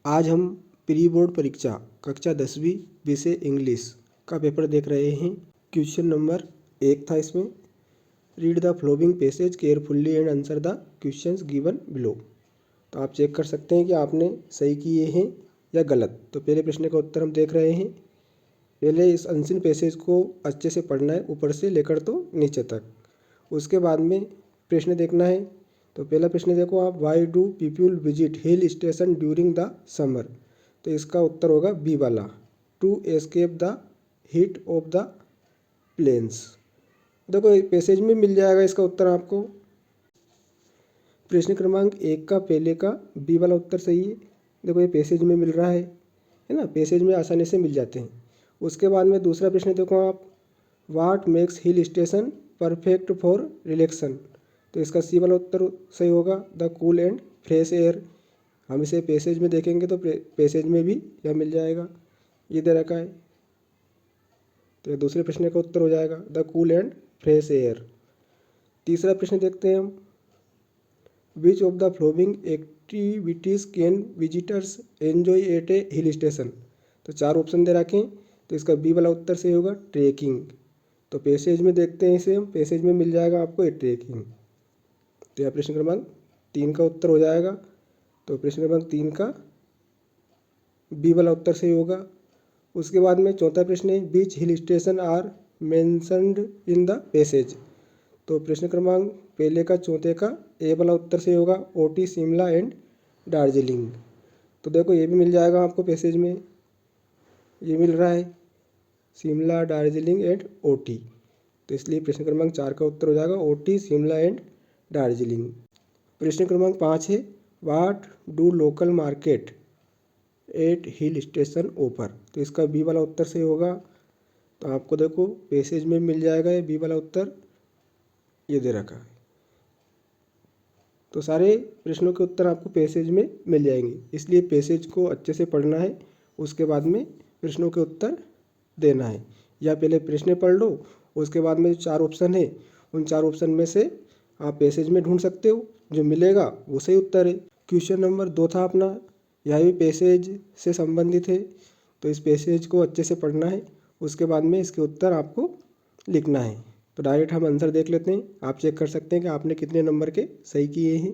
आज हम pre board परीक्षा कक्षा 10वीं विषय इंग्लिश का पेपर देख रहे हैं। क्वेश्चन नंबर 1 था इसमें, read the flowing passage carefully and answer the questions given below. तो आप चेक कर सकते हैं कि आपने सही किए हैं या गलत। तो पहले प्रश्न का उत्तर हम देख रहे हैं। पहले इस अनसीन पैसेज को अच्छे से पढ़ना है, ऊपर से लेकर तो नीचे तक। उसके बाद में प्रश्न देखना है। तो पहला प्रश्न देखो आप, why do people visit hill station during the summer. तो इसका उत्तर होगा बी वाला, to escape the heat of the plains. देखो पैसेज में मिल जाएगा इसका उत्तर आपको। प्रश्न क्रमांक 1 का पहले का बी वाला उत्तर सही है। देखो ये पैसेज में मिल रहा है ना, पैसेज में आसानी से मिल जाते हैं। उसके बाद में दूसरा प्रश्न देखो आप, what makes hill station perfect for relaxation. तो इसका सी वाला उत्तर सही होगा, the cool and fresh air. हम इसे पैसेज में देखेंगे तो पैसेज में भी यह मिल जाएगा, ये दे रखा है। तो दूसरे प्रश्न का उत्तर हो जाएगा the cool and fresh air. तीसरा प्रश्न देखते हैं हम, which of the following activities can visitors enjoy at a hill station. तो 4 ऑप्शन दे रखे हैं। तो इसका बी वाला उत्तर सही होगा, ट्रेकिंग। तो पैसेज में देखते हैं इसे हम, पैसेज में मिल जाएगा आपको ये ट्रेकिंग। तो यह प्रश्न क्रमांक 3 का उत्तर हो जाएगा। तो प्रश्न क्रमांक 3 का बी वाला उत्तर सही होगा। उसके बाद में चौथा प्रश्न है, which hill station are mentioned in the passage. तो प्रश्न क्रमांक पहले का चौथे का ए वाला उत्तर सही होगा, ओटी, शिमला एंड दार्जिलिंग। तो देखो ये भी मिल जाएगा आपको पैसेज में, ये मिल रहा है शिमला, दार्जिलिंग एंड ओटी। तो इसलिए प्रश्न क्रमांक 4 का उत्तर हो जाएगा ओटी, शिमला एंड दार्जिलिंग। प्रश्न क्रमांक 5 है, what do local market at hill station offer. तो इसका बी वाला उत्तर सही होगा। तो आपको देखो पैसेज में मिल जाएगा ये बी वाला उत्तर, ये दे रखा है। तो सारे प्रश्नों के उत्तर आपको पैसेज में मिल जाएंगे, इसलिए पैसेज को अच्छे से पढ़ना है, उसके बाद में प्रश्नों के उत्तर देना है। या पहले प्रश्न पढ़ लो, उसके बाद में जो 4 ऑप्शन है उन 4 ऑप्शन में से आप पैसेज में ढूंढ सकते हो, जो मिलेगा वो सही उत्तर है। क्वेश्चन नंबर 2 था अपना, यह भी पैसेज से संबंधित है। तो इस पैसेज को अच्छे से पढ़ना है, उसके बाद में इसके उत्तर आपको लिखना है। तो डायरेक्ट हम आंसर देख लेते हैं, आप चेक कर सकते हैं कि आपने कितने नंबर के सही किए हैं।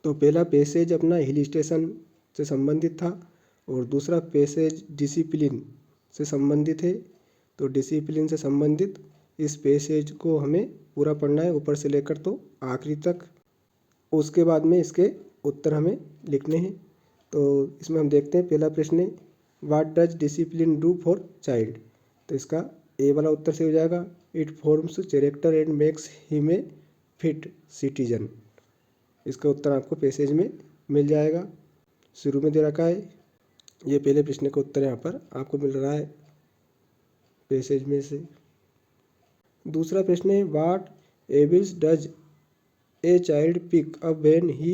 तो पहला पैसेज अपना हिल स्टेशन से संबंधित था, और दूसरा पैसेज डिसिप्लिन से संबंधित है। तो डिसिप्लिन से संबंधित इस पैसेज को हमें पूरा पढ़ना है, ऊपर से लेकर तो आखिरी तक। उसके बाद में इसके उत्तर हमें लिखने हैं। तो इसमें हम देखते हैं, पहला प्रश्न है, what does discipline do for child. तो इसका ए वाला उत्तर से हो जाएगा, it forms character and makes him a fit citizen. इसका उत्तर आपको पैसेज में मिल जाएगा, शुरू में दे रखा है। ये पहले प्रश्न का उत्तर यहाँ पर आपको मिल रहा है पैसेज में से। दूसरा प्रश्न है, what abilities does a child pick up when he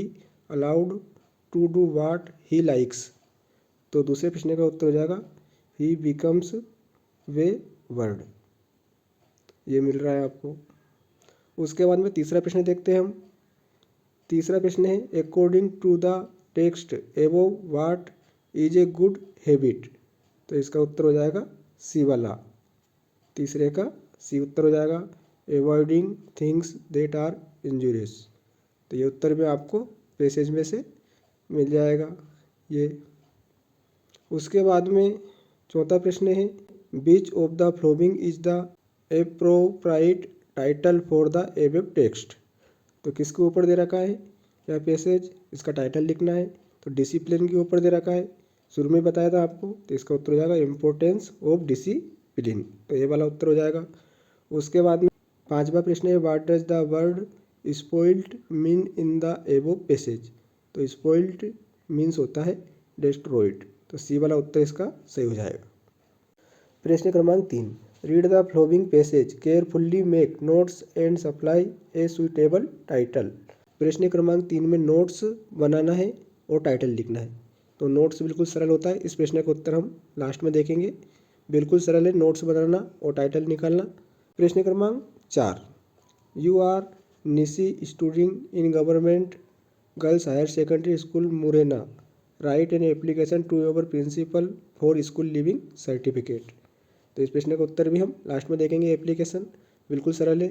allowed to do what he likes. तो दूसरे प्रश्न का उत्तर हो जाएगा, ही बिकम्स वे वर्ड। ये मिल रहा है आपको। उसके बाद में तीसरा प्रश्न देखते हैं हम। तीसरा प्रश्न है, according to the text above what is a good habit. तो इसका उत्तर हो जाएगा सी वाला, तीसरे का सी उत्तर हो जाएगा, avoiding things that are injurious. तो ये उत्तर भी आपको पैसेज में से मिल जाएगा ये। उसके बाद में चौथा प्रश्न है, which of the following is the appropriate title for the above text. तो किसके ऊपर दे रखा है यह पैसेज, इसका टाइटल लिखना है। तो डिसिप्लिन के ऊपर दे रखा है, शुरू में बताया था आपको। तो इसका उत्तर हो जाएगा इम्पोर्टेंस ऑफ डिसिप्लिन। तो ये वाला उत्तर हो जाएगा। उसके बाद में पांचवा प्रश्न है, what does the word spoiled mean in the above passage. तो स्पॉइल्ड मीन्स होता है डिस्ट्रॉयड। तो सी वाला उत्तर इसका सही हो जाएगा। प्रश्न क्रमांक 3, read the flowing passage carefully, make notes and supply A suitable title. प्रश्न क्रमांक 3 में नोट्स बनाना है और टाइटल लिखना है। तो नोट्स बिल्कुल सरल होता है, इस प्रश्न का उत्तर हम लास्ट में देखेंगे। बिल्कुल सरल है नोट्स बनाना और टाइटल निकालना। प्रश्न क्रमांक 4, you are Nishi studying in government girls higher secondary school Morena write an application to your principal for school leaving certificate. तो इस प्रश्न का उत्तर भी हम लास्ट में देखेंगे। एप्लीकेशन बिल्कुल सरल है।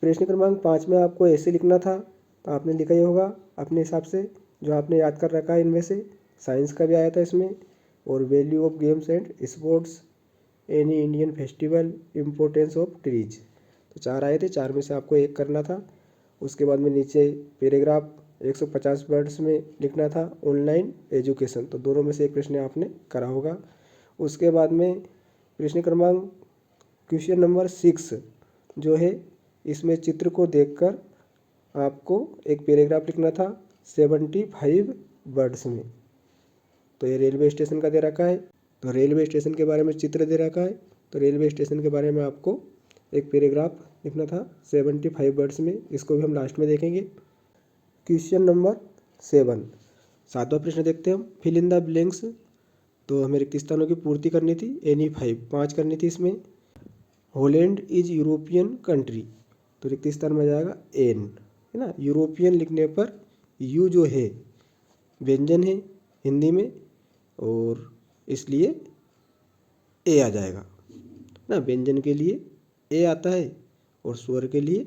प्रश्न क्रमांक 5 में आपको ऐसे लिखना था, तो आपने लिखा ही होगा अपने हिसाब से जो आपने याद कर रखा है। इनमें से साइंस का भी आया था इसमें, और value of games and sports, any Indian festival, importance of trees. तो 4 आए थे, 4 में से आपको एक करना था। उसके बाद में नीचे पैराग्राफ 150 वर्ड्स में लिखना था ऑनलाइन एजुकेशन। तो दोनों में से एक प्रश्न आपने करा होगा। उसके बाद में प्रश्न क्रमांक क्वेश्चन नंबर 6 जो है, इसमें चित्र को देखकर आपको एक पैराग्राफ लिखना था 75 वर्ड्स में। तो ये रेलवे स्टेशन का दे रखा है, तो रेलवे स्टेशन के बारे में चित्र दे रखा है, तो रेलवे स्टेशन के बारे में आपको एक पैराग्राफ लिखना था 75 वर्ड्स में। इसको भी हम लास्ट में देखेंगे। क्वेश्चन नंबर 7, 7वां प्रश्न देखते हैं हम। Fill in the blanks. तो हमें रिक्त स्थानों की पूर्ति करनी थी। एनी 5 करनी थी इसमें। हॉलैंड इज यूरोपियन कंट्री, तो रिक्त स्थान में जाएगा एन, है ना। यूरोपियन लिखने पर यू जो है व्यंजन है हिंदी में, और इसलिए ए आ जाएगा ना। व्यंजन के लिए ए आता है और स्वर के लिए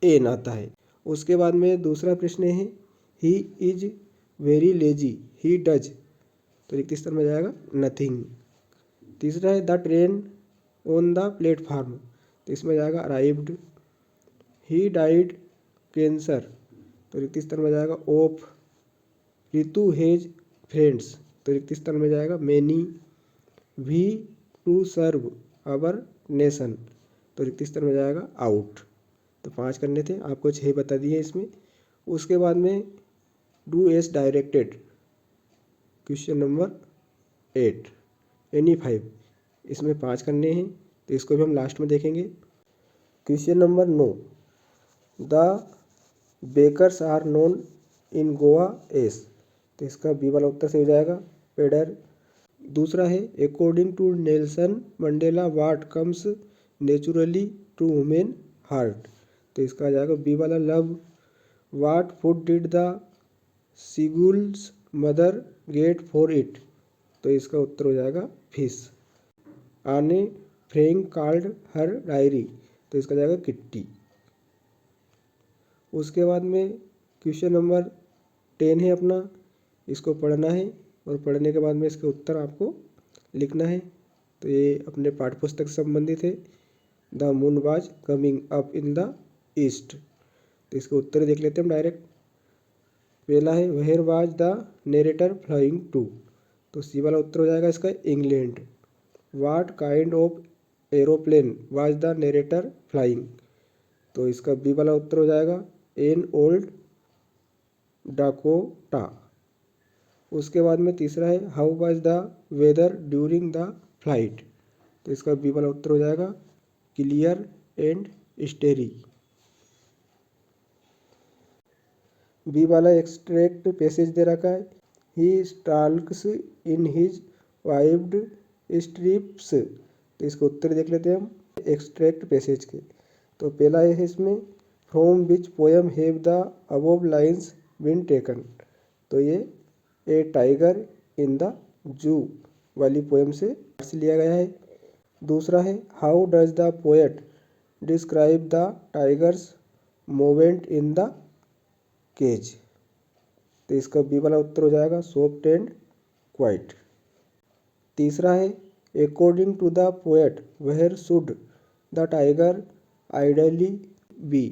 एन आता है। उसके बाद में दूसरा प्रश्न है, he is very lazy, he does, तो रिक्त स्थान में जाएगा नथिंग। तीसरा है the train on the platform, तो इसमें जाएगा अराइव्ड। ही डाइड कैंसर, तो रिक्त स्थान में जाएगा ऑफ। रितु हैज फ्रेंड्स, तो रिक्त स्थान में जाएगा many. We to serve our nation, तो रिक्त स्थान में जाएगा आउट। तो 5 करने थे, आपको 6 बता दिए इसमें। उसके बाद में do S directed, question number 8, any 5, इसमें 5 करने हैं, तो इसको भी हम लास्ट में देखेंगे। Question number 9, the bakers are known in Goa as, तो इसका बी वाला उत्तर से हो जाएगा पेडर। दूसरा है according to Nelson Mandela what comes naturally to women heart, तो इसका आ जाएगा बी वाला love. What food did the seagulls mother get for it, तो इसका उत्तर हो जाएगा फिश। आने फ्रैंक कॉल्ड हर डायरी, तो इसका जाएगा किट्टी। उसके बाद में क्वेश्चन नंबर 10 है अपना, इसको पढ़ना है, और पढ़ने के बाद में इसके उत्तर आपको लिखना है। तो ये अपने पाठ्य पुस्तक से संबंधित है। The moon was coming up in the east, तो इसके उत्तर देख लेते हैं हम डायरेक्ट। पहला है where was the narrator flying to, तो सी वाला उत्तर हो जाएगा इसका England. What kind of aeroplane was the narrator flying, तो इसका बी वाला उत्तर हो जाएगा एन ओल्ड डाकोटा। उसके बाद में तीसरा है how was the weather during the flight, तो इसका बी वाला उत्तर हो जाएगा क्लियर एंड स्टेरी। बी वाला एक्सट्रैक्ट पैसेज दे रखा है, ही स्टाल्क्स इन हिज वाइव्ड स्ट्रिप्स, तो इसको उत्तर देख लेते हैं हम एक्सट्रैक्ट पैसेज के। तो पहला है इसमें from which poem have the above lines been taken, तो ये ए टाइगर इन द जू वाली पोएम से लिया गया है। दूसरा है how does the poet describe the tiger's movement in the cage, तो इसका बी वाला उत्तर हो जाएगा सॉफ्ट एंड क्वाइट। तीसरा है according to the poet where should the tiger ideally be,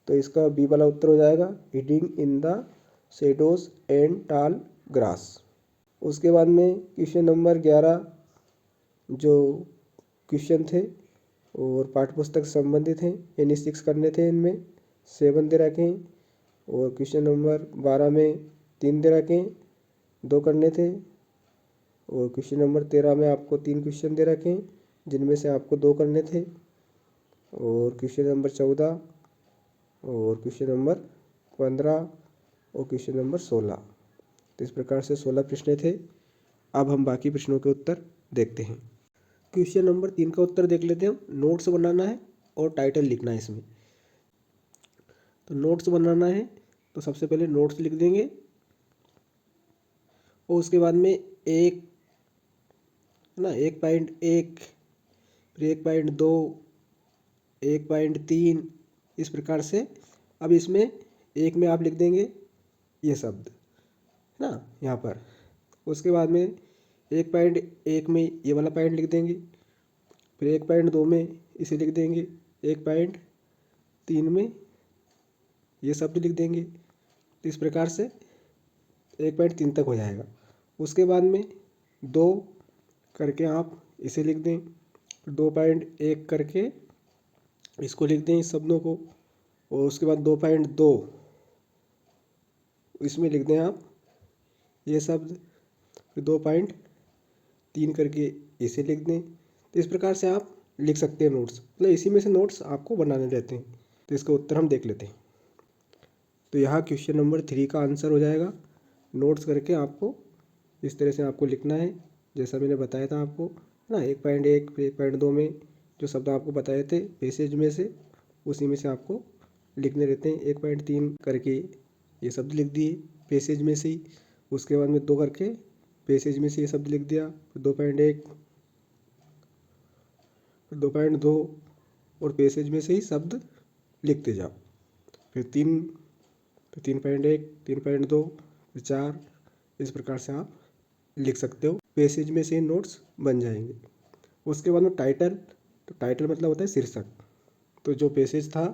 तो इसका बी वाला उत्तर हो जाएगा hiding in the shadows and tall grass. उसके बाद में क्वेश्चन नंबर 11 जो क्वेश्चन थे और पाठ्यपुस्तक से संबंधित हैं, यानी 6 करने थे, इनमें 7 दे रखे हैं। और क्वेश्चन नंबर 12 में 3 दे रखे हैं, 2 करने थे। और क्वेश्चन नंबर 13 में आपको 3 क्वेश्चन दे रखे हैं, जिनमें से आपको 2 करने थे। और क्वेश्चन नंबर 14 और क्वेश्चन नंबर 15 और क्वेश्चन नंबर 16, तो इस प्रकार से 16 प्रश्न थे। अब हम बाकी प्रश्नों के उत्तर देखते हैं। क्वेश्चन नंबर 3 का उत्तर देख लेते हैं हम। नोट्स बनाना है और टाइटल लिखना है इसमें। तो नोट्स बनाना है, तो सबसे पहले नोट्स लिख देंगे। और उसके बाद में एक है ना 1.1, फिर 1.2, 1.3, इस प्रकार से। अब इसमें एक में आप लिख देंगे ये शब्द है ना यहाँ पर। उसके बाद में 1.1 में ये वाला पॉइंट लिख देंगे, फिर 1.2 में इसे लिख देंगे, 1.3 में ये शब्द लिख देंगे। तो इस प्रकार से 1.3 तक हो जाएगा। उसके बाद में 2 करके आप इसे लिख दें, 2.1 करके इसको लिख दें इस शब्दों को, और उसके बाद 2.2 इसमें लिख दें आप ये शब्द, फिर 2.3 करके इसे लिख दें। तो इस प्रकार से आप लिख सकते हैं नोट्स, मतलब इसी में से नोट्स आपको बनाने रहते हैं। तो इसका उत्तर हम देख लेते हैं। तो यहाँ क्वेश्चन नंबर 3 का आंसर हो जाएगा। नोट्स करके आपको इस तरह से आपको लिखना है, जैसा मैंने बताया था आपको है ना। 1.1 फिर 1.2 में जो शब्द आपको बताए थे पैसेज में से, उसी में से आपको लिखने रहते हैं। 1.3 करके ये शब्द लिख दिए पैसेज में से ही, उसके बाद में 2 करके पैसेज में से ये शब्द लिख दिया, फिर 2.1, 2.2 और पैसेज में से ही शब्द लिखते जाओ, फिर 3, फिर 3.1, 3.2, फिर 4, इस प्रकार से आप लिख सकते हो। पैसेज में से नोट्स बन जाएंगे। उसके बाद में टाइटल, तो टाइटल मतलब होता है शीर्षक। तो जो पैसेज था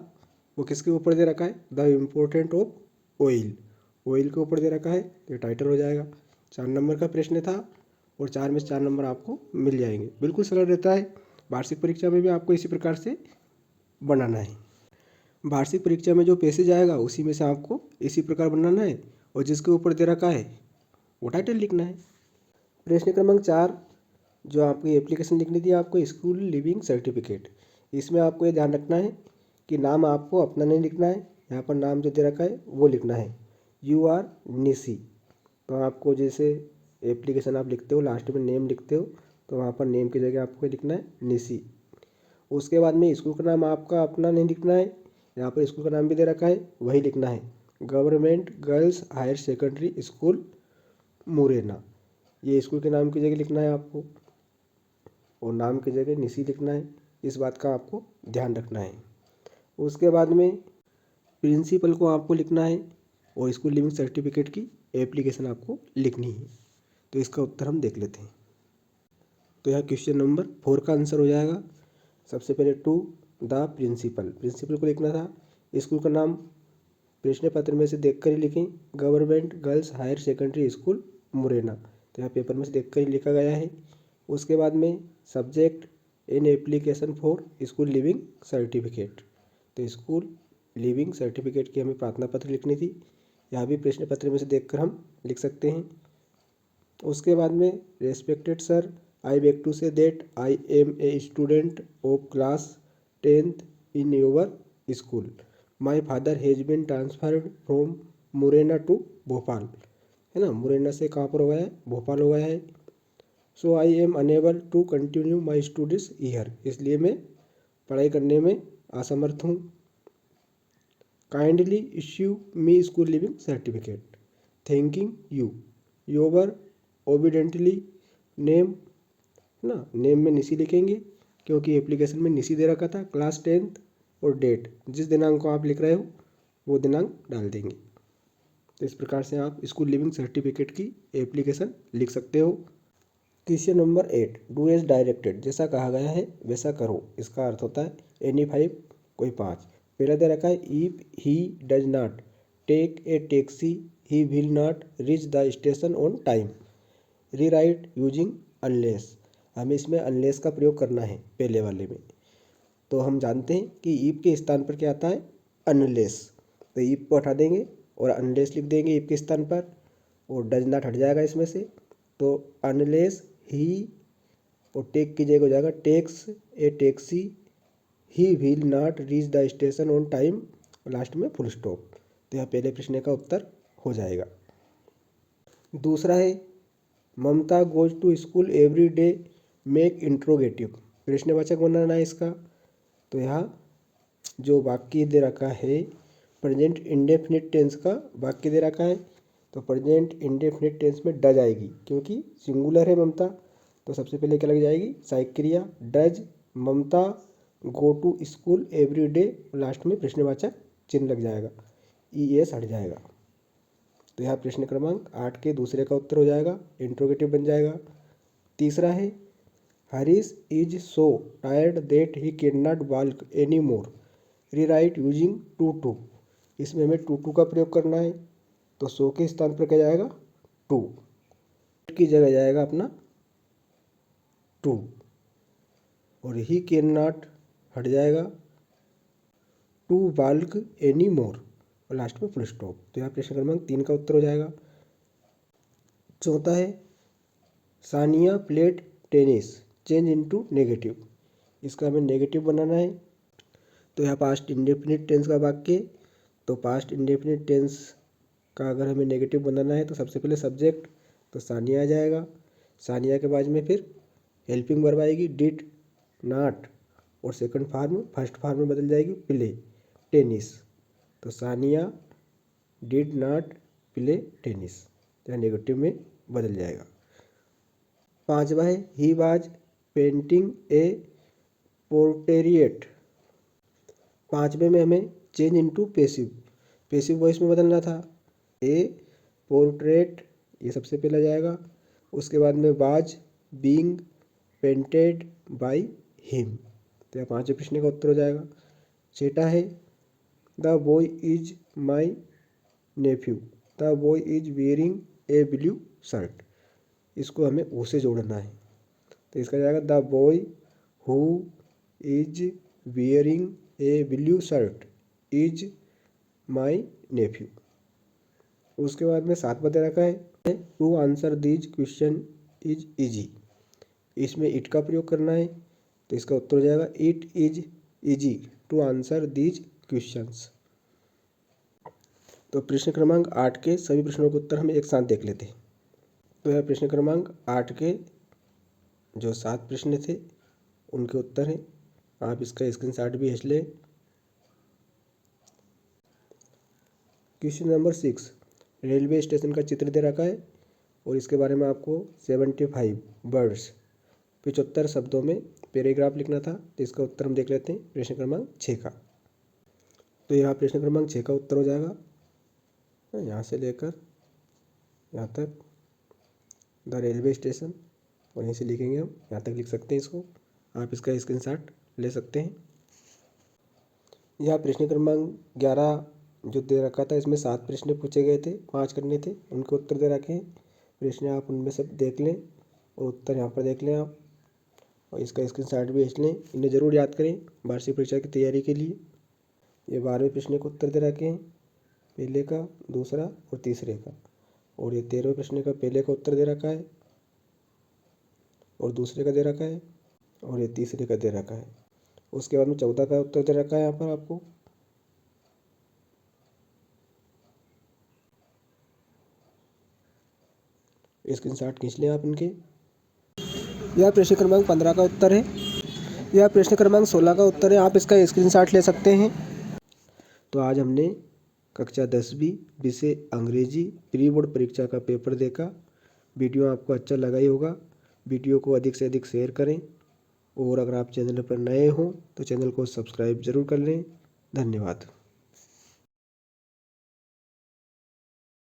वो किसके ऊपर दे रखा है, the important of oil, oil के ऊपर दे रखा है, तो ये टाइटल हो जाएगा। 4 नंबर का प्रश्न था और 4 में से 4 नंबर आपको मिल जाएंगे। बिल्कुल सरल रहता है। वार्षिक परीक्षा में भी आपको इसी प्रकार से बनाना है। वार्षिक परीक्षा में जो पैसेज आएगा उसी में से आपको इसी प्रकार बनाना है, और जिसके ऊपर दे रखा है वो टाइटल लिखना है। प्रश्न क्रमांक 4, जो आपकी एप्लीकेशन लिखनी थी आपको स्कूल लिविंग सर्टिफिकेट, इसमें आपको ये ध्यान रखना है कि नाम आपको अपना नहीं लिखना है, यहाँ पर नाम जो दे रखा है वो लिखना है, यू आर निशी। तो आपको जैसे एप्लीकेशन आप लिखते हो लास्ट में नेम लिखते हो, तो वहाँ पर नेम की जगह आपको लिखना है निशी। उसके बाद में स्कूल का नाम आपका अपना नहीं लिखना है, यहाँ पर स्कूल का नाम भी दे रखा है वही लिखना है, government girls higher secondary school Morena. ये स्कूल के नाम की जगह लिखना है आपको, और नाम की जगह निशी लिखना है। इस बात का आपको ध्यान रखना है। उसके बाद में प्रिंसिपल को आपको लिखना है, और स्कूल लिविंग सर्टिफिकेट की एप्लीकेशन आपको लिखनी है। तो इसका उत्तर हम देख लेते हैं। तो यहाँ क्वेश्चन नंबर 4 का आंसर हो जाएगा। सबसे पहले टू द प्रिंसिपल, प्रिंसिपल को लिखना था। स्कूल का नाम प्रश्न पत्र में से देख कर ही लिखें, government girls higher secondary school Morena. तो यहाँ पेपर में से देख कर ही लिखा गया है। उसके बाद में subject in application for school leaving certificate, तो स्कूल लिविंग सर्टिफिकेट की हमें प्रार्थना पत्र लिखनी थी, यहाँ भी प्रश्न पत्र में से देखकर हम लिख सकते हैं। उसके बाद में respected sir, I beg to say that I am a student of class 10th in your school, my father has been transferred from Morena to Bhopal, है ना। मुरैना से कहाँ पर हो गया है, भोपाल हो गया है। So I am unable to continue my studies year, इसलिए मैं पढ़ाई करने में असमर्थ हूँ। Kindly issue me school leaving certificate, thanking you, yours obediently name, ना नेम में निशी लिखेंगे क्योंकि एप्लीकेशन में निशी दे रखा था, क्लास 10th और डेट, जिस दिनांक को आप लिख रहे हो वो दिनांक डाल देंगे। तो इस प्रकार से आप स्कूल लिविंग सर्टिफिकेट की एप्लीकेशन लिख सकते हो। Question number 8, do as directed, जैसा कहा गया है वैसा करो। इसका अर्थ होता है एनी 5 कोई 5। पहला दे रखा है if he does not take a taxi he will not reach the station on time, rewrite using unless. हमें इसमें अनलेस का प्रयोग करना है पहले वाले में। तो हम जानते हैं कि इफ के स्थान पर क्या आता है, अनलेस। तो इफ को हटा देंगे और अनलेस लिख देंगे इफ के स्थान पर, और डज नॉट हट जाएगा इसमें से। तो अनलेस ही और टेक की जगह हो जाएगा takes a taxi he will not reach the station on time, last में फुल स्टॉप। तो यहाँ पहले प्रश्न का उत्तर हो जाएगा। दूसरा है Mamta goes to school every day, make interrogative, प्रश्नवाचक बनाना है इसका। तो यहाँ जो वाक्य दे रखा है प्रेजेंट इंडेफिनिट टेंस का वाक्य दे रखा है, तो प्रेजेंट इंडेफिनिट टेंस में डज आएगी, क्योंकि सिंगुलर है ममता। तो सबसे पहले क्या लग जाएगी, सहायक क्रिया। Does Mamta go to school every day, last में प्रश्नवाचक चिन्ह लग जाएगा, ES हट जाएगा। तो यहाँ प्रश्न क्रमांक 8 के दूसरे का उत्तर हो जाएगा, इंट्रोगेटिव बन जाएगा। तीसरा है Harish is so tired that he can not walk any more, rewrite using too. इसमें हमें टू का प्रयोग करना है। तो सो के स्थान पर क्या जाएगा, टू की जगह जाएगा अपना टू, और ही कैन नॉट हट जाएगा, टू वॉक एनी मोर, और लास्ट में फुल स्टॉप। तो यहाँ प्रश्न क्रमांक 3 का उत्तर हो जाएगा। चौथा है Sania played tennis, change into negative. इसका हमें नेगेटिव बनाना है। तो यहाँ पास्ट इंडेफिनिट टेंस का वाक्य, तो पास्ट इंडेफिनिट टेंस का अगर हमें नेगेटिव बनाना है तो सबसे पहले सब्जेक्ट, तो सानिया आ जाएगा। सानिया के बाद में फिर हेल्पिंग वर्ब आएगी डिड नॉट, और सेकंड फॉर्म फर्स्ट फॉर्म में बदल जाएगी प्ले टेनिस। तो Sania did not play tennis, तो नेगेटिव में बदल जाएगा। पांचवा है he was painting A portrait. पांचवे में हमें चेंज इनटू पेसिव वॉइस में बदलना था। ए पोर्ट्रेट ये सबसे पहले जाएगा, उसके बाद में was being painted by him. तो यह पांचवें प्रश्न का उत्तर हो जाएगा। छठा है the boy is my nephew, the boy is wearing a blue shirt. इसको हमें ओ से जोड़ना है। तो इसका जाएगा the boy who is wearing a blue shirt is my nephew. उसके बाद में 7वां दे रखा है to answer these questions is easy. इसमें इट का प्रयोग करना है। तो इसका उत्तर हो जाएगा it is easy to answer these questions. तो प्रश्न क्रमांक 8 के सभी प्रश्नों के उत्तर हम एक साथ देख लेते हैं। तो यह प्रश्न क्रमांक 8 के जो 7 प्रश्न थे उनके उत्तर हैं। आप इसका स्क्रीनशॉट भी खींच लें। क्वेश्चन नंबर 6, रेलवे स्टेशन का चित्र दे रखा है और इसके बारे में आपको 75 वर्ड्स 75 शब्दों में पैराग्राफ लिखना था। तो इसका उत्तर हम देख लेते हैं प्रश्न क्रमांक 6 का। तो यहाँ प्रश्न क्रमांक 6 का उत्तर हो जाएगा, यहाँ से लेकर यहाँ तक द रेलवे स्टेशन, और यहीं से लिखेंगे हम, यहाँ तक लिख सकते हैं इसको। आप इसका स्क्रीनशॉट ले सकते हैं। यहाँ प्रश्न क्रमांक 11 जो दे रखा था, इसमें 7 प्रश्न पूछे गए थे, 5 करने थे, उनके उत्तर दे रखे हैं। प्रश्न आप उनमें सब देख लें और उत्तर यहाँ पर देख लें आप, और इसका स्क्रीनशॉट भी खींच लें। इन्हें ज़रूर याद करें वार्षिक परीक्षा की तैयारी के लिए। ये 12वें प्रश्न के उत्तर दे रखे हैं, पहले का, दूसरा और तीसरे का। और ये 13वें प्रश्न का पहले का उत्तर दे रखा है और दूसरे का दे रखा है, और ये तीसरे का दे रखा है। उसके बाद में 14 का उत्तर दे रखा है यहाँ पर आपको। स्क्रीनशॉट खींच लें आप इनके। यह प्रश्न क्रमांक 15 का उत्तर है। यह प्रश्न क्रमांक 16 का उत्तर है। आप इसका स्क्रीनशॉट ले सकते हैं। तो आज हमने कक्षा 10वीं विषय अंग्रेजी प्री बोर्ड परीक्षा का पेपर देखा। वीडियो आपको अच्छा लगा ही होगा। वीडियो को अधिक से अधिक शेयर करें, और अगर आप चैनल पर नए हों तो चैनल को सब्सक्राइब जरूर कर लें। धन्यवाद।